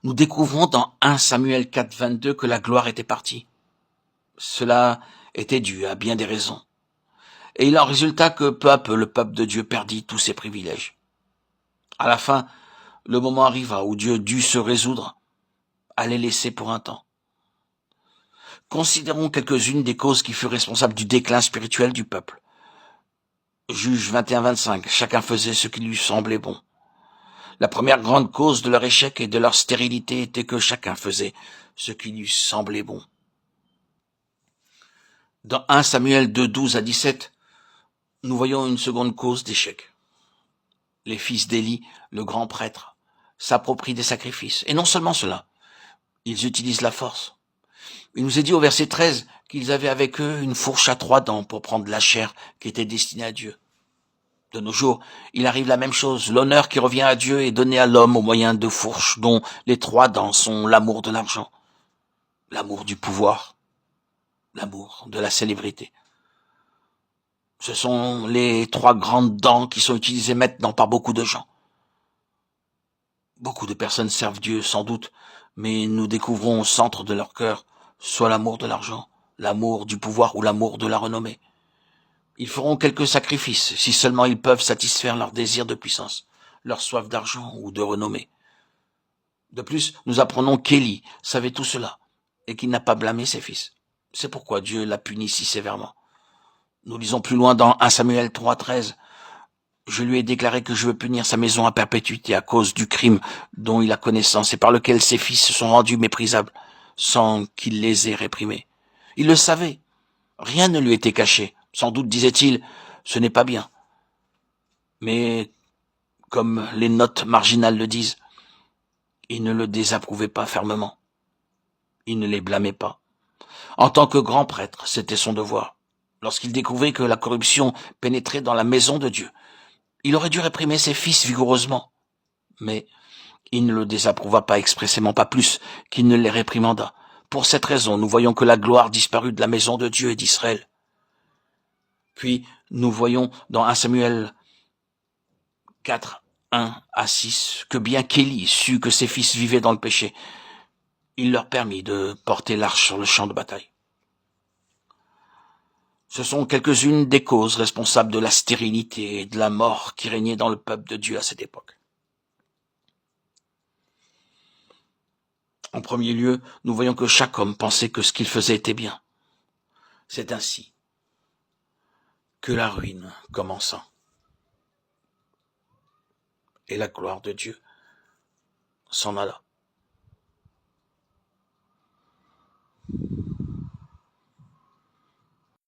nous découvrons dans 1 Samuel 4, 22 que la gloire était partie. Cela était dû à bien des raisons. Et il en résulta que peu à peu le peuple de Dieu perdit tous ses privilèges. À la fin, le moment arriva où Dieu dut se résoudre à les laisser pour un temps. Considérons quelques-unes des causes qui furent responsables du déclin spirituel du peuple. Juge 21-25, chacun faisait ce qui lui semblait bon. La première grande cause de leur échec et de leur stérilité était que chacun faisait ce qui lui semblait bon. Dans 1 Samuel 2, 12 à 17, nous voyons une seconde cause d'échec. Les fils d'Élie, le grand prêtre, s'approprient des sacrifices. Et non seulement cela, ils utilisent la force. Il nous est dit au verset 13 qu'ils avaient avec eux une fourche à 3 dents pour prendre la chair qui était destinée à Dieu. De nos jours, il arrive la même chose. L'honneur qui revient à Dieu est donné à l'homme au moyen de fourches dont les 3 dents sont l'amour de l'argent, l'amour du pouvoir, l'amour de la célébrité. Ce sont les 3 grandes dents qui sont utilisées maintenant par beaucoup de gens. Beaucoup de personnes servent Dieu, sans doute, mais nous découvrons au centre de leur cœur soit l'amour de l'argent, l'amour du pouvoir ou l'amour de la renommée. Ils feront quelques sacrifices, si seulement ils peuvent satisfaire leur désir de puissance, leur soif d'argent ou de renommée. De plus, nous apprenons qu'Élie savait tout cela, et qu'il n'a pas blâmé ses fils. C'est pourquoi Dieu l'a puni si sévèrement. Nous lisons plus loin dans 1 Samuel 3, 13. Je lui ai déclaré que je veux punir sa maison à perpétuité à cause du crime dont il a connaissance et par lequel ses fils se sont rendus méprisables, sans qu'il les ait réprimés. Il le savait. Rien ne lui était caché. Sans doute, disait-il, ce n'est pas bien. Mais, comme les notes marginales le disent, il ne le désapprouvait pas fermement. Il ne les blâmait pas. En tant que grand prêtre, c'était son devoir. Lorsqu'il découvrait que la corruption pénétrait dans la maison de Dieu, il aurait dû réprimer ses fils vigoureusement. Mais il ne le désapprouva pas expressément, pas plus qu'il ne les réprimanda. Pour cette raison, nous voyons que la gloire disparut de la maison de Dieu et d'Israël. Puis, nous voyons dans 1 Samuel 4, 1 à 6, que bien qu'Élie sut que ses fils vivaient dans le péché, il leur permit de porter l'arche sur le champ de bataille. Ce sont quelques-unes des causes responsables de la stérilité et de la mort qui régnaient dans le peuple de Dieu à cette époque. En premier lieu, nous voyons que chaque homme pensait que ce qu'il faisait était bien. C'est ainsi que la ruine commença. Et la gloire de Dieu s'en alla.